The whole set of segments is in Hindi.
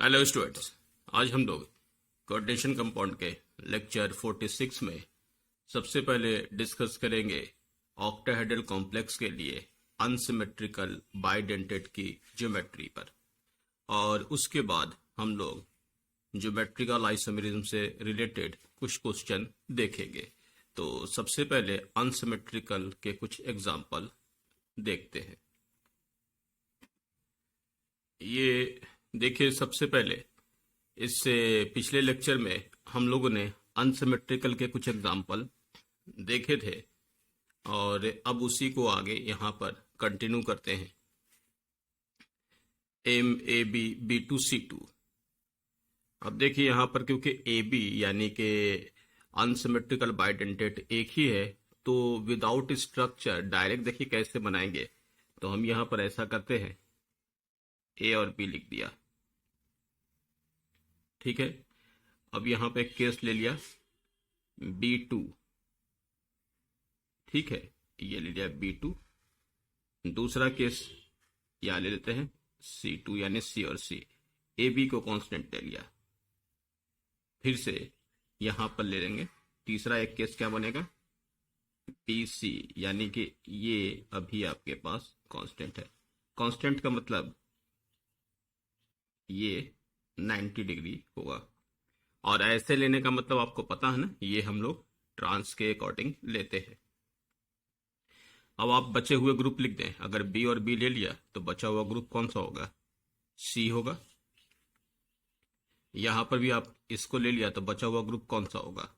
हेलो स्टूडेंट्स, आज हम लोग कोऑर्डिनेशन कंपाउंड के लेक्चर 46 में सबसे पहले डिस्कस करेंगे ऑक्टाहेड्रल कॉम्प्लेक्स के लिए अनसिमेट्रिकल बाइडेंटेट की ज्योमेट्री पर, और उसके बाद हम लोग ज्योमेट्रिकल आइसोमेरिज्म से रिलेटेड कुछ क्वेश्चन देखेंगे। तो सबसे पहले अनसिमेट्रिकल के कुछ एग्जाम्पल देखते हैं। ये देखिए, सबसे पहले इससे पिछले लेक्चर में हम लोगों ने अनसिमेट्रिकल के कुछ एग्जाम्पल देखे थे और अब उसी को आगे यहाँ पर कंटिन्यू करते हैं। M A B B two C two. अब देखिए यहाँ पर, क्योंकि ए बी यानी कि अनसिमेट्रिकल बाइडेंटेट एक ही है, तो विदाउट स्ट्रक्चर डायरेक्ट देखिए कैसे बनाएंगे। तो हम यहाँ पर ऐसा करते हैं, ए और बी लिख दिया, ठीक है। अब यहां पे एक केस ले लिया B2, ठीक है, ये ले लिया B2। दूसरा केस यहां ले लेते हैं C2 यानी C और C। AB को कांस्टेंट ले लिया, फिर से यहां पर ले लेंगे। तीसरा एक केस क्या बनेगा, BC, यानी कि ये अभी आपके पास कांस्टेंट है। कांस्टेंट का मतलब ये 90 डिग्री होगा, और ऐसे लेने का मतलब आपको पता है ना, ये हम लोग ट्रांस के अकॉर्डिंग लेते हैं। अब आप बचे हुए ग्रुप लिख दें। अगर बी और बी ले लिया तो बचा हुआ ग्रुप कौन सा होगा, सी होगा। यहां पर भी आप इसको ले लिया तो बचा हुआ ग्रुप कौन सा होगा,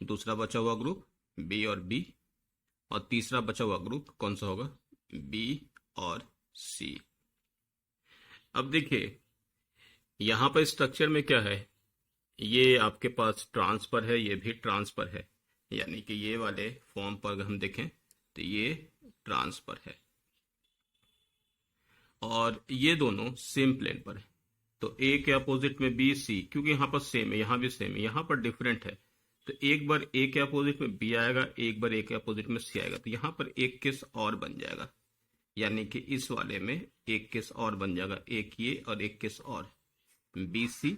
दूसरा बचा हुआ ग्रुप बी और बी, और तीसरा बचा हुआ ग्रुप कौन सा होगा, बी और सी। अब देखिए यहां पर स्ट्रक्चर में क्या है, ये आपके पास ट्रांसफर है, ये भी ट्रांसफर है, यानी कि ये वाले फॉर्म पर अगर हम देखें तो ये ट्रांसफर है, और ये दोनों सेम प्लेन पर है। तो ए के अपोजिट में बी सी, क्योंकि यहां पर सेम है, यहां भी सेम है, यहां पर डिफरेंट है, तो एक बार ए के अपोजिट में बी आएगा, एक बार ए के अपोजिट में सी आएगा, तो यहां पर एक केस और बन जाएगा, यानी कि इस वाले में एक केस और बन जाएगा, एक ये और एक केस और बी सी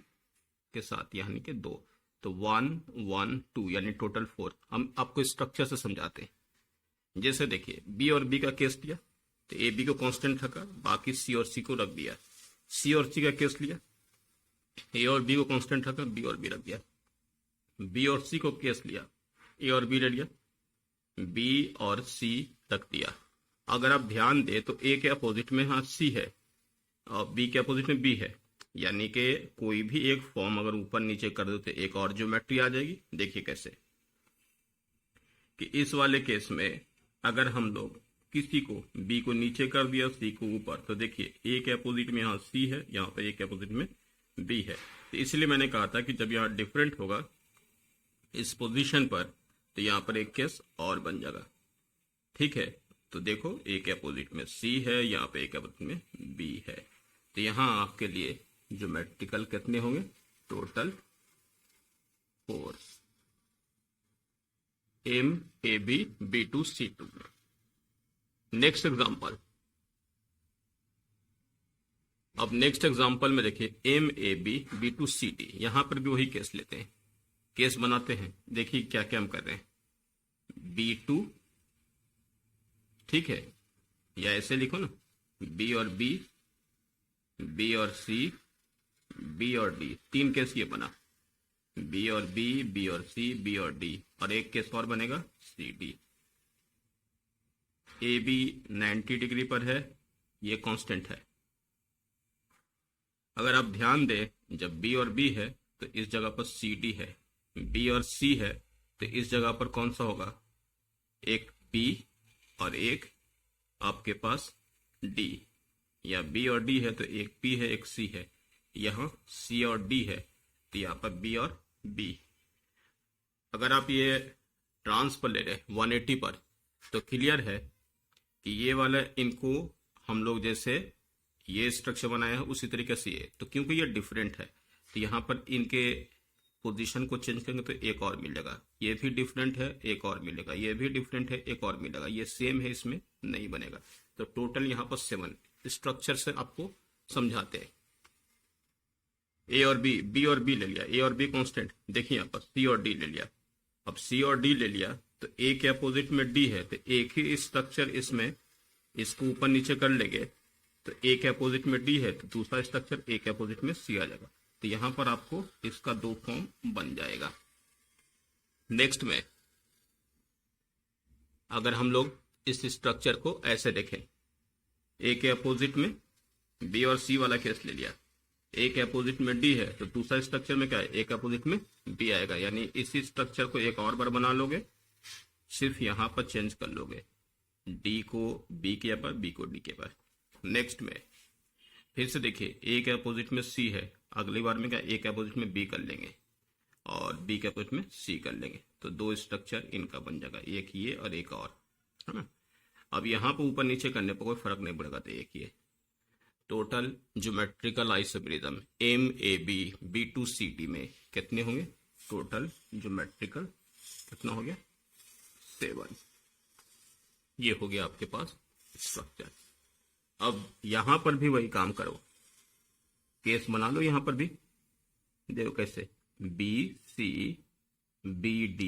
के साथ, यानी कि 2। तो 1 1 2 यानी टोटल 4। हम आपको स्ट्रक्चर से समझाते हैं। जैसे देखिए बी और बी का केस लिया तो ए बी को कांस्टेंट रखा, बाकी सी और सी को रख दिया। सी और सी का केस लिया, ए और बी को कांस्टेंट रखा, बी और बी रख दिया। बी और सी को केस लिया, ए और बी ले लिया, बी और सी रख दिया। अगर आप ध्यान दे तो ए के अपोजिट में हाँ सी है और बी के अपोजिट में बी है, यानी कि कोई भी एक फॉर्म अगर ऊपर नीचे कर दो तो एक और ज्योमेट्री आ जाएगी। देखिए कैसे, कि इस वाले केस में अगर हम लोग किसी को बी को नीचे कर दिया, सी को ऊपर, तो देखिए ए के अपोजिट में यहाँ सी है, यहाँ पे ए के अपोजिट में बी है। तो इसलिए मैंने कहा था कि जब यहाँ डिफरेंट होगा इस पोजीशन पर तो यहाँ पर एक केस और बन जाएगा, ठीक है। तो देखो ए के अपोजिट में सी है, यहाँ पे ए के अपोजिट में बी है, तो यहाँ आपके लिए ज्योमेट्रिकल कितने होंगे, total 4। M A B B two C two. Next example. अब नेक्स्ट एग्जाम्पल में देखिए M A B B two C D. यहां पर भी वही केस लेते हैं, केस बनाते हैं। देखिए क्या क्या हम कर रहे हैं, B2, ठीक है, या ऐसे लिखो ना, बी और बी, बी और सी, बी और डी। 3 केस ये बना, बी और बी, बी और सी, बी और डी, और एक केस और बनेगा C D. A B 90 degree पर है, ये कांस्टेंट है। अगर आप ध्यान दें, जब बी और बी है तो इस जगह पर सी डी है, बी और सी है तो इस जगह पर कौन सा होगा, एक बी और एक आपके पास डी, या बी और डी है तो एक पी है एक सी है, यहां सी और डी है तो यहां पर बी और बी। अगर आप ये ट्रांस पर ले रहे 180 पर, तो क्लियर है कि ये वाला इनको हम लोग जैसे ये स्ट्रक्चर बनाया है उसी तरीके से ये, तो क्योंकि ये डिफरेंट है तो यहाँ पर इनके पोजीशन को चेंज करेंगे तो एक और मिलेगा। ये भी डिफरेंट है, एक और मिलेगा, ये भी डिफरेंट है, एक और मिलेगा, ये सेम है, इसमें नहीं बनेगा। तो टोटल यहाँ पर 7 स्ट्रक्चर से आपको समझाते हैं। ए और बी और बी ले लिया, ए और बी कांस्टेंट। देखिए यहाँ पर सी और डी ले लिया। अब सी और डी ले लिया तो ए के अपोजिट में डी है, तो एक ही स्ट्रक्चर इसमें इसको ऊपर नीचे कर लेंगे तो ए के अपोजिट में डी है तो दूसरा स्ट्रक्चर ए के अपोजिट में सी आ जाएगा। तो यहां पर आपको इसका 2 फॉर्म बन जाएगा। नेक्स्ट में अगर हम लोग इस स्ट्रक्चर को ऐसे देखें, ए के अपोजिट में बी और सी वाला केस ले लिया, ए के अपोजिट में डी है तो दूसरा स्ट्रक्चर में क्या है, ए के अपोजिट में बी आएगा। यानी इसी स्ट्रक्चर को एक और बार बना लोगे, सिर्फ यहां पर चेंज कर लोगे, डी को बी के पर, बी को डी के पर। नेक्स्ट में फिर से देखिए, ए के अपोजिट में सी है, अगली बार में क्या ए के अपोजिट में बी कर लेंगे और बी के अपोजिट में सी कर लेंगे, तो 2 स्ट्रक्चर इनका बन जाएगा, एक ये और एक और, है ना। अब यहाँ पर ऊपर नीचे करने पर कोई फर्क नहीं पड़ेगा, तो एक ये total geometrical isomerism MAB B2CD में कितने होंगे, टोटल ज्योमेट्रिकल कितना हो गया, 7। ये हो गया आपके पास स्ट्रक्चर। अब यहां पर भी वही काम करो, केस बना लो, यहां पर भी देखो कैसे, BC BD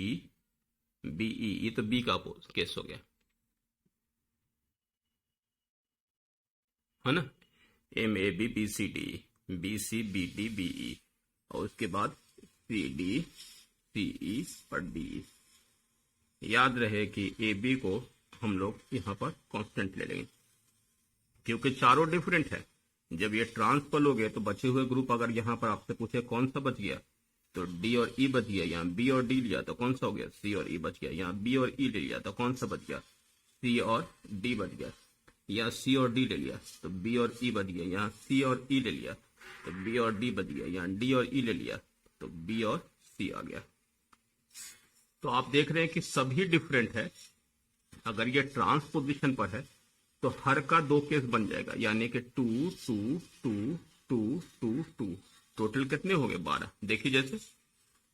BE, ये तो बी का केस हो गया, है ना। MAB BCD BC BD BE और उसके बाद CD CE और DE। याद रहे कि AB को हम लोग यहाँ पर कांस्टेंट ले लेंगे क्योंकि चारों डिफरेंट है। जब ये ट्रांसफर हो गए तो बचे हुए ग्रुप अगर यहाँ पर आपसे पूछे कौन सा बच गया, तो D और E बच गया, यहाँ B और D लिया तो कौन सा हो गया, C और E बच गया, यहाँ B और E ले लिया तो कौन सा बच गया, C और D बच गया, यहाँ C और D ले लिया तो B और E बच गया, यहाँ C और E ले लिया तो B और D बच गया, यहाँ D और E ले लिया तो B और C आ गया। तो आप देख रहे हैं कि सभी डिफरेंट है। अगर ये ट्रांसपोजिशन पर है तो हर का 2 केस बन जाएगा, यानी कि 2 2 2 2 2 2, टोटल कितने हो गए, 12। देखिए जैसे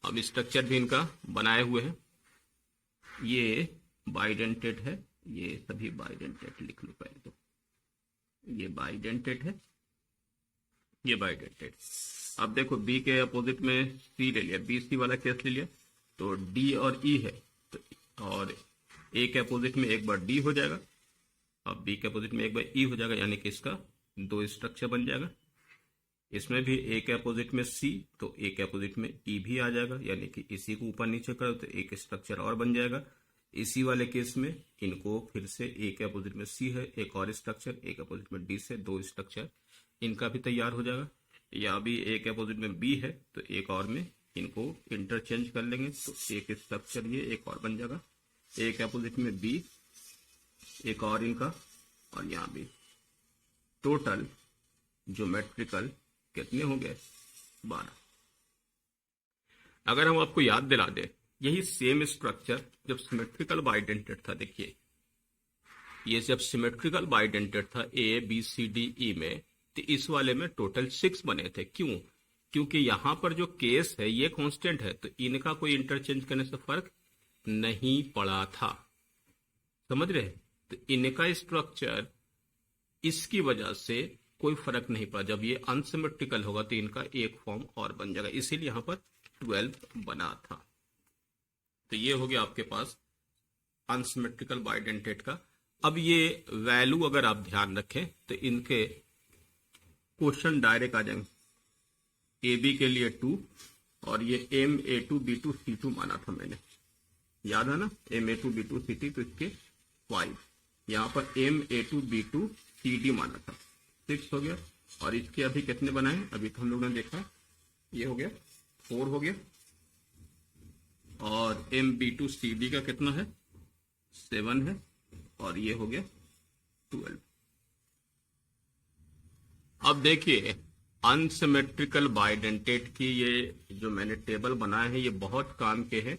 अब स्ट्रक्चर भी इनका बनाए हुए हैं, ये बाइडेंटेड है, ये सभी बाइडेंटेड लिख लो पहले तो, ये बाइडेंटेड है, ये बाइडेंटेड। अब देखो बी के अपोजिट में सी ले लिया, बी सी वाला केस ले लिया तो डी और ई है तो, और ए के अपोजिट में एक बार डी हो जाएगा, अब बी के अपोजिट में एक बार ई हो जाएगा, यानी कि इसका 2 स्ट्रक्चर बन जाएगा। इसमें भी ए के अपोजिट में सी तो ए के अपोजिट में ई भी आ जाएगा, यानी कि इसी को ऊपर नीचे करो तो एक स्ट्रक्चर और बन जाएगा। इसी वाले केस में इनको फिर से ए के अपोजिट में सी है, एक और स्ट्रक्चर, ए के अपोजिट में डी से 2 स्ट्रक्चर इनका भी तैयार हो जाएगा। या भी ए के अपोजिट में बी है तो एक और में इनको इंटरचेंज कर लेंगे तो एक स्ट्रक्चर ये एक और बन जाएगा, ए के अपोजिट में बी एक और इनका, और यहाँ भी टोटल ज्योमेट्रिकल कितने हो गए, 12। अगर हम आपको याद दिला दें, यही सेम स्ट्रक्चर जब सिमेट्रिकल बाइडेंटेड था, देखिए ये जब सिमेट्रिकल बाइडेंटेड था ABCDE में, तो इस वाले में टोटल 6 बने थे। क्यों? क्योंकि यहां पर जो केस है ये कांस्टेंट है, तो इनका कोई इंटरचेंज करने से फर्क नहीं पड़ा था, समझ रहे। तो इनका स्ट्रक्चर इसकी वजह से कोई फर्क नहीं पड़ा। जब ये अनसिमेट्रिकल होगा तो इनका एक फॉर्म और बन जाएगा, इसीलिए यहां पर 12 बना था। तो ये हो गया आपके पास अनसिमेट्रिकल बाइडेंटेड का। अब ये वैल्यू अगर आप ध्यान रखें तो इनके क्वेश्चन डायरेक्ट आ जाएंगे। AB के लिए 2 और ये MA2 B2 C2 माना था मैंने, याद है ना, MA2 B2 C2, तो इसके 5। यहाँ पर MA2 B2 CD माना था, 6 हो गया। और इसके अभी कितने बनाए, अभी तो हम लोगों ने देखा ये हो गया 4 हो गया, और MB2 CD का कितना है, 7 है, और ये हो गया 12। अब देखिए अनसिमेट्रिकल बाइडेंटेड की ये जो मैंने टेबल बनाए हैं ये बहुत काम के हैं।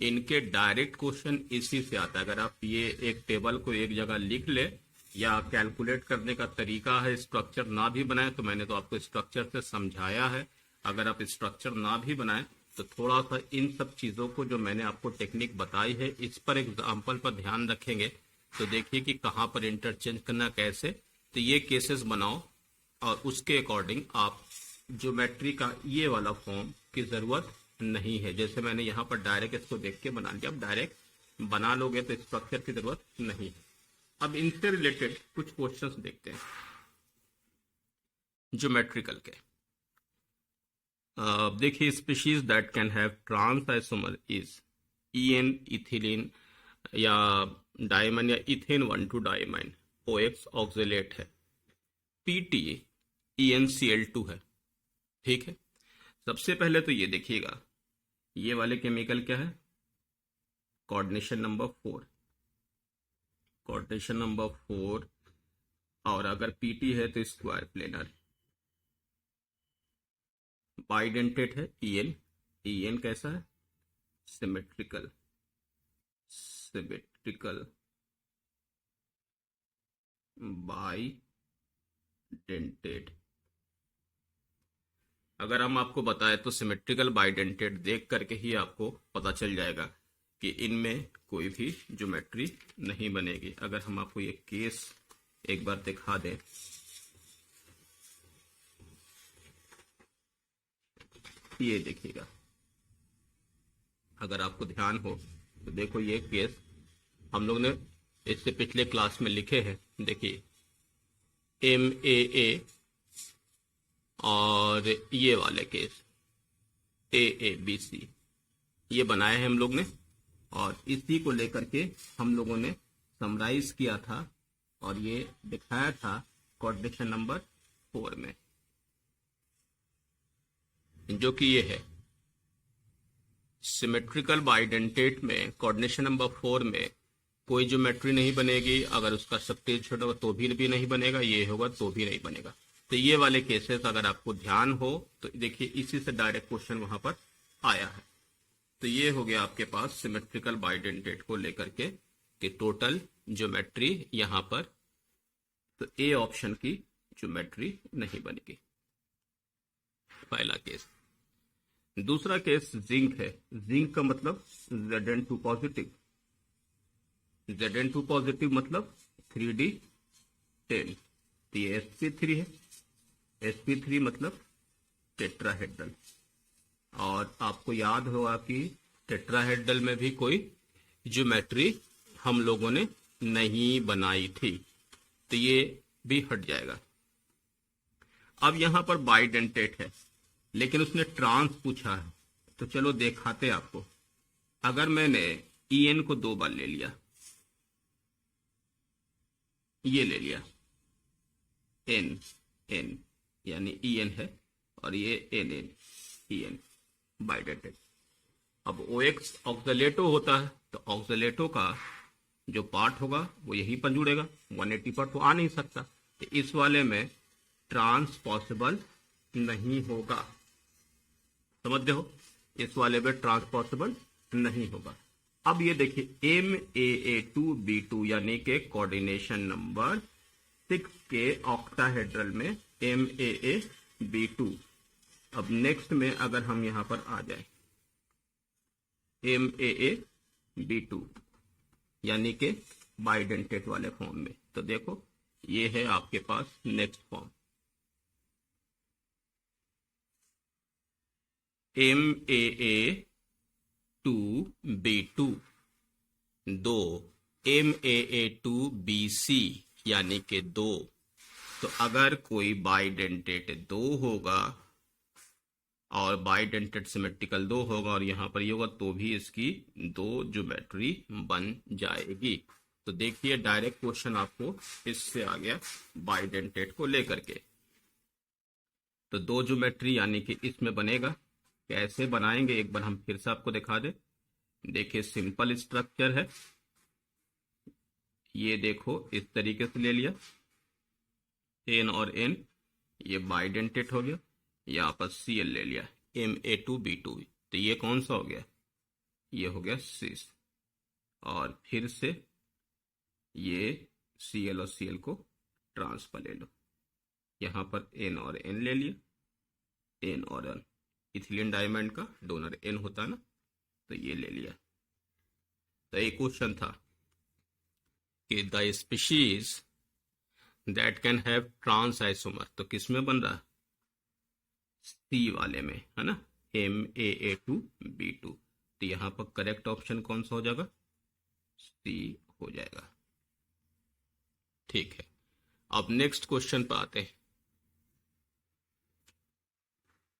इनके डायरेक्ट क्वेश्चन इसी से आता है। अगर आप ये एक टेबल को एक जगह लिख ले, या कैलकुलेट करने का तरीका है, स्ट्रक्चर ना भी बनाए तो मैंने तो आपको स्ट्रक्चर से समझाया है। अगर आप स्ट्रक्चर ना भी बनाए तो थोड़ा सा इन सब चीजों को जो मैंने आपको टेक्निक बताई है इस पर एग्जाम्पल पर ध्यान रखेंगे तो देखिए कि कहाँ पर इंटरचेंज करना कैसे। तो ये केसेस बनाओ और उसके अकॉर्डिंग आप ज्योमेट्री का ये वाला फॉर्म की जरूरत नहीं है। जैसे मैंने यहाँ पर डायरेक्ट इसको देख के बना लिया, अब डायरेक्ट बना लोगे तो स्ट्रक्चर की जरूरत नहीं है। अब इनसे रिलेटेड कुछ क्वेश्चंस देखते हैं ज्योमेट्रिकल के। देखिए, species that can have trans isomer is en ethylene या डायमंड या इथेन 1,2 डायमंड, OX ऑक्सिलेट है, PT EnCl2 है। ठीक है, सबसे पहले तो ये देखिएगा, ये वाले केमिकल क्या है, कोऑर्डिनेशन नंबर 4, कोऑर्डिनेशन नंबर 4, और अगर PT है तो स्क्वायर प्लेनर, बाइडेंटेट है EN कैसा है, सिमेट्रिकल, बाइडेंटेड। अगर हम आपको बताएं तो सिमेट्रिकल बाइडेंटेड देख करके ही आपको पता चल जाएगा कि इनमें कोई भी ज्योमेट्री नहीं बनेगी। अगर हम आपको ये केस एक बार दिखा दें, ये देखिएगा, अगर आपको ध्यान हो तो देखो, ये केस हम लोग ने इससे पिछले क्लास में लिखे हैं। देखिए, MAA और ये वाले केस AABC ये बनाए हैं हम लोग ने, और इसी को लेकर के हम लोगों ने समराइज किया था और ये दिखाया था कोऑर्डिनेशन नंबर 4 में, जो कि ये है सिमेट्रिकल बाइडेंटेट में। कोऑर्डिनेशन नंबर 4 में कोई ज्योमेट्री नहीं बनेगी, अगर उसका स्ट्रक्चर छोटा होगा तो भी नहीं बनेगा, ये होगा तो भी नहीं बनेगा। तो ये वाले केसेस अगर आपको ध्यान हो तो देखिए, इसी से डायरेक्ट क्वेश्चन वहां पर आया है। तो ये हो गया आपके पास सिमेट्रिकल बाइडेंटेट को लेकर के कि टोटल ज्योमेट्री यहां पर, तो ए ऑप्शन की ज्योमेट्री नहीं बनेगी, पहला केस। दूसरा केस जिंक है। जिंक का मतलब Zn2 पॉजिटिव, Zn2 पॉजिटिव मतलब 3D10, तो ये sp3 है, sp3 मतलब टेट्राहेड्रल। और आपको याद होगा कि टेट्राहेड्रल में भी कोई ज्योमेट्री हम लोगों ने नहीं बनाई थी, तो ये भी हट जाएगा। अब यहां पर बाइडेंटेट है, लेकिन उसने ट्रांस पूछा है, तो चलो दिखाते आपको। अगर मैंने EN को 2 बार ले लिया, ये ले लिया N यानी EN है, और ये EN बाइडेंटेड। अब OX ऑक्सिलेटो होता है, तो ऑक्सिलेटो का जो पार्ट होगा वो यहीं पर जुड़ेगा, 180 पर तो आ नहीं सकता, तो इस वाले में ट्रांस पॉसिबल नहीं होगा। समझते हो, इस वाले में ट्रांस पॉसिबल नहीं होगा। अब ये देखिए MAA2B2 यानी के कोऑर्डिनेशन नंबर 6 के ऑक्टाहेड्रल में MAAB2। अब नेक्स्ट में अगर हम यहां पर आ जाए MAAB2 यानी के बाइडेंटेट वाले फॉर्म में, तो देखो ये है आपके पास नेक्स्ट फॉर्म MAA2B2, 2 MAA2BC यानी के 2। तो अगर कोई बाइडेंटेट 2 होगा और बाइडेंटेट सिमेट्रिकल 2 होगा और यहां पर ये होगा, तो भी इसकी 2 ज्योमेट्री बन जाएगी। तो देखिए, डायरेक्ट क्वेश्चन आपको इससे आ गया बाइडेंटेट को लेकर के। तो 2 ज्योमेट्री यानी कि इसमें बनेगा। कैसे बनाएंगे एक बार हम फिर से आपको दिखा दे। देखिए, सिंपल स्ट्रक्चर है, ये देखो इस तरीके से ले लिया, N और N, ये बाइडेंटेट हो गया, यहाँ पर Cl ले लिया MA2B2, तो ये कौन सा हो गया, ये हो गया सिस। और फिर से ये Cl और Cl को ट्रांसफर ले लो, यहाँ पर N और N ले लिया, N और N, इथिलीन डायमंड का डोनर N होता है ना, तो ये ले लिया। तो एक क्वेश्चन था कि the species that can have trans isomer, तो किस में बन रहा है, सी वाले में, है ना, MAA2B2। तो यहां पर करेक्ट ऑप्शन कौन सा हो जाएगा? सी हो जाएगा। ठीक है, अब नेक्स्ट क्वेश्चन पर आते हैं।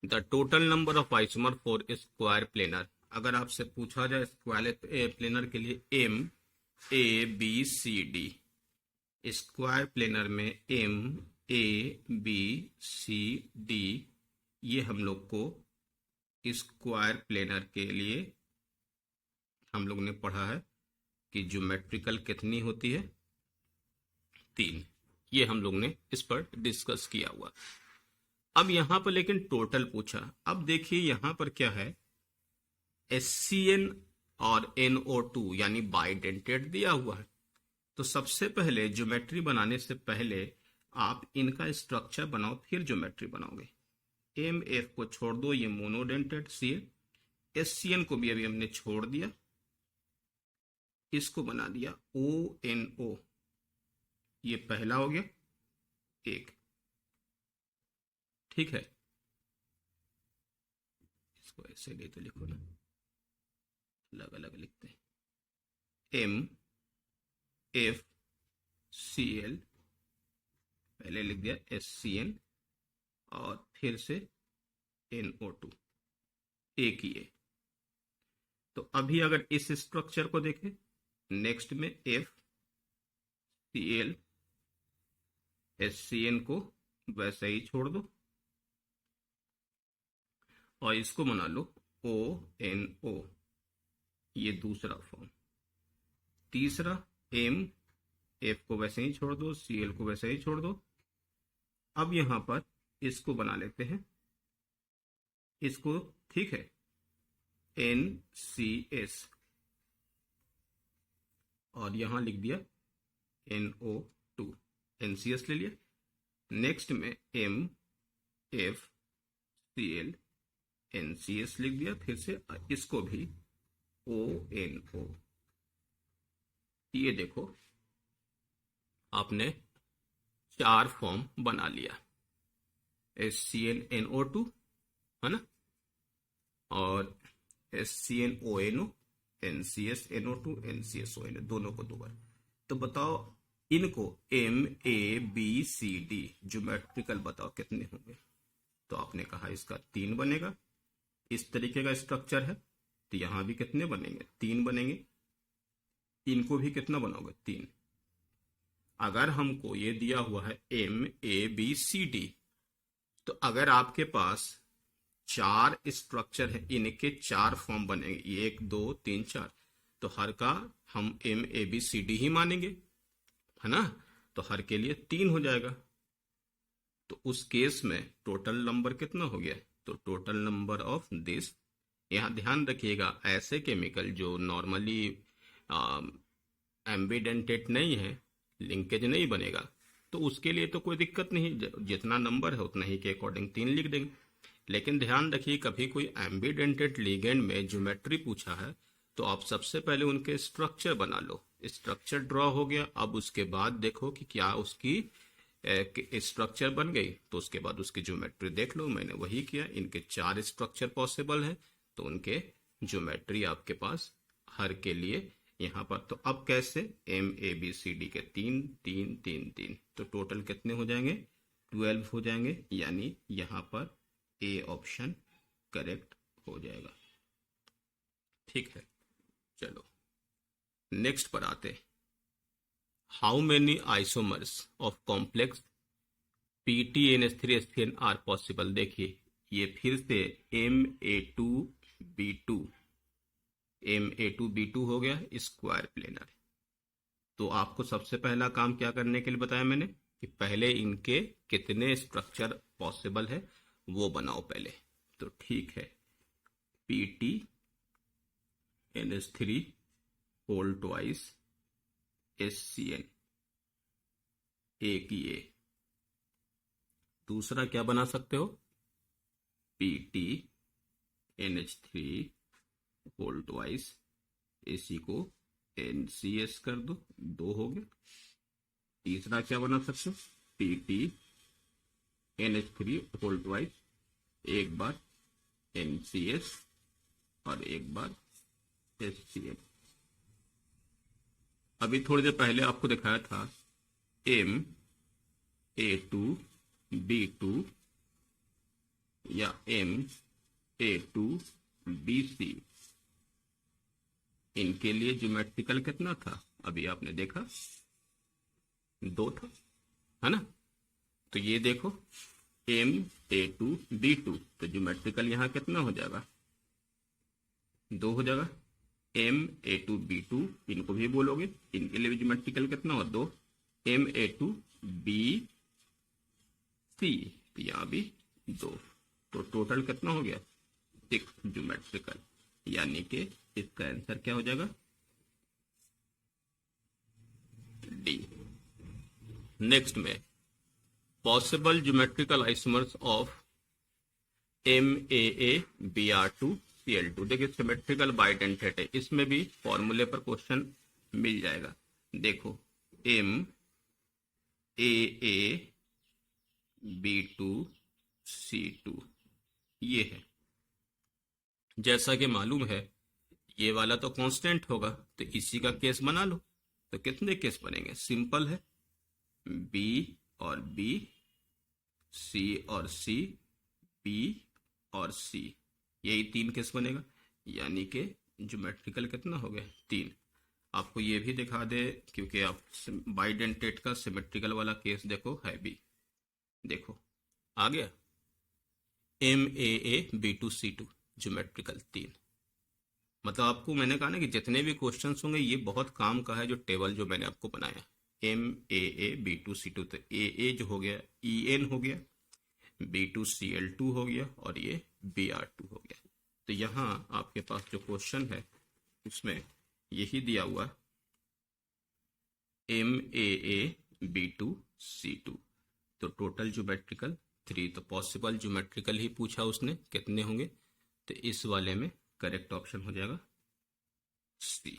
The total number of isomer for square planar. अगर आपसे पूछा जाए स्क्वायर प्लेनर के लिए MABCD, स्क्वायर प्लेनर में MABCD, ये हम लोग को स्क्वायर प्लेनर के लिए हम लोग ने पढ़ा है कि ज्योमेट्रिकल कितनी होती है? 3। ये हम लोग ने इस पर डिस्कस किया हुआ। अब यहां पर लेकिन टोटल पूछा। अब देखिए यहां पर क्या है, SCN और NO2 यानी बाइडेंटेट दिया हुआ है। तो सबसे पहले ज्योमेट्री बनाने से पहले आप इनका स्ट्रक्चर बनाओ, फिर ज्योमेट्री बनाओगे। MF को छोड़ दो, ये मोनोडेंटेड CN। SCN को भी अभी हमने छोड़ दिया, इसको बना दिया ONO। ये पहला हो गया एक, ठीक है। इसको ऐसे नहीं तो लिखो ना, अलग अलग लिखते हैं। MFCL, पहले लिख दिया SCN और फिर से NO2, एक ही है। तो अभी अगर इस स्ट्रक्चर को देखें, नेक्स्ट में FCL, SCN को वैसे ही छोड़ दो और इसको बना लो ONO, ये दूसरा फॉर्म। तीसरा MF को वैसे ही छोड़ दो, CL को वैसे ही छोड़ दो। अब यहां पर इसको बना लेते हैं, इसको, ठीक है, NCS और यहां लिख दिया NO2, NCS ले लिया। नेक्स्ट में MFCL, NCS लिख दिया, फिर से इसको भी ONO। ये देखो आपने 4 फॉर्म बना लिया, SCN NO2, है ना, और SCN ONO, NCS NO2, NCS ONO, दोनों को 2 बार। तो बताओ इनको MABCD ज्योमेट्रिकल बताओ कितने होंगे? तो आपने कहा इसका 3 बनेगा। इस तरीके का स्ट्रक्चर है तो यहां भी कितने बनेंगे? 3 बनेंगे। इनको भी कितना बनाओगे? 3। अगर हमको ये दिया हुआ है MABCD, तो अगर आपके पास 4 स्ट्रक्चर है, इनके 4 फॉर्म बनेंगे, 1 2 3 4, तो हर का हम MABCD ही मानेंगे, है ना। तो हर के लिए 3 हो जाएगा। तो उस केस में टोटल नंबर कितना हो गया? तो टोटल नंबर ऑफ दिस, यहां ध्यान रखिएगा, ऐसे केमिकल जो नॉर्मली एम्बिडेंटेट नहीं है, लिंकेज नहीं बनेगा, तो उसके लिए तो कोई दिक्कत नहीं, जितना नंबर है उतना ही के अकॉर्डिंग 3 लिख देंगे। लेकिन ध्यान रखिए, कभी कोई एम्बिडेंटेड लिगेंड में ज्योमेट्री पूछा है तो आप सबसे पहले उनके स्ट्रक्चर बना लो। स्ट्रक्चर ड्रॉ हो गया, अब उसके बाद देखो कि क्या उसकी स्ट्रक्चर बन गई, तो उसके बाद उसकी ज्योमेट्री देख लो। मैंने वही किया, इनके 4 स्ट्रक्चर पॉसिबल है तो उनके ज्योमेट्री आपके पास हर के लिए यहाँ पर। तो अब कैसे? MABCD के 3 3 3 3, तो टोटल कितने हो जाएंगे? 12 हो जाएंगे, यानी यहाँ पर A ऑप्शन करेक्ट हो जाएगा। ठीक है, चलो नेक्स्ट पर आते हैं। How many isomers of complex PTNH3SCN are possible? देखिए ये फिर से MA2B2 हो गया स्क्वायर प्लेनर। तो आपको सबसे पहला काम क्या करने के लिए बताया मैंने कि पहले इनके कितने स्ट्रक्चर पॉसिबल है वो बनाओ पहले। तो ठीक है, PTNH3 होल ट्वाइस SCN, एक ये। दूसरा क्या बना सकते हो? PTNH3 होल ट्वाइस, इसी को NCS कर दो, 2 हो गया। तीसरा क्या बना सकते हो? PTNH3 होल ट्वाइस एक बार NCS और एक बार HCl। अभी थोड़ी देर पहले आपको दिखाया था MA2B2 या MA2BC, इनके लिए ज्योमेट्रिकल कितना था? अभी आपने देखा 2 था, है ना? तो ये देखो MA2B2, तो ज्योमेट्रिकल यहाँ कितना हो जाएगा? 2 हो जाएगा। MA2B2 इनको भी बोलोगे, इनके लिए भी ज्योमेट्रिकल कितना हो? 2। MA2BC, तो यहाँ भी 2, तो टोटल कितना हो गया? 6 ज्योमेट्रिकल, यानी कि इसका आंसर क्या हो जाएगा? डी। नेक्स्ट में possible geometrical isomers of MAABr2Cl2। देखिए सिमेट्रिकल बाइडेंटेट है, इसमें भी फॉर्मूले पर क्वेश्चन मिल जाएगा। देखो MAAB2C2 ये है, जैसा कि मालूम है ये वाला तो कांस्टेंट होगा, तो इसी का केस बना लो। तो कितने केस बनेंगे? सिंपल है, B और B, C और C, B और C, यही 3 केस बनेगा, यानी कि ज्योमेट्रिकल कितना हो गया? 3। आपको ये भी दिखा दे, क्योंकि आप बाइडेंटेट का सिमेट्रिकल वाला केस देखो है भी, देखो आ गया MAAB2C2 ज्योमेट्रिकल 3। मतलब आपको मैंने कहा ना कि जितने भी क्वेश्चंस होंगे ये बहुत काम का है, जो टेबल जो मैंने आपको बनाया MAAB2C2, तो AA जो हो गया EN हो गया, B2Cl2 हो गया और ये Br2 हो गया। तो यहाँ आपके पास जो क्वेश्चन है उसमें यही दिया हुआ MAAB2C2, तो टोटल ज्योमेट्रिकल 3, तो पॉसिबल ज्योमेट्रिकल ही पूछा उसने, कितने होंगे? तो इस वाले में करेक्ट ऑप्शन हो जाएगा C।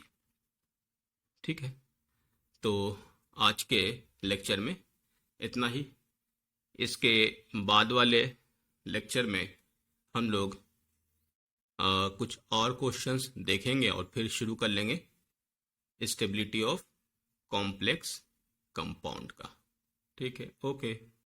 ठीक है, तो आज के लेक्चर में इतना ही। इसके बाद वाले लेक्चर में हम लोग कुछ और क्वेश्चंस देखेंगे और फिर शुरू कर लेंगे स्टेबिलिटी ऑफ कॉम्प्लेक्स कंपाउंड का। ठीक है, ओके।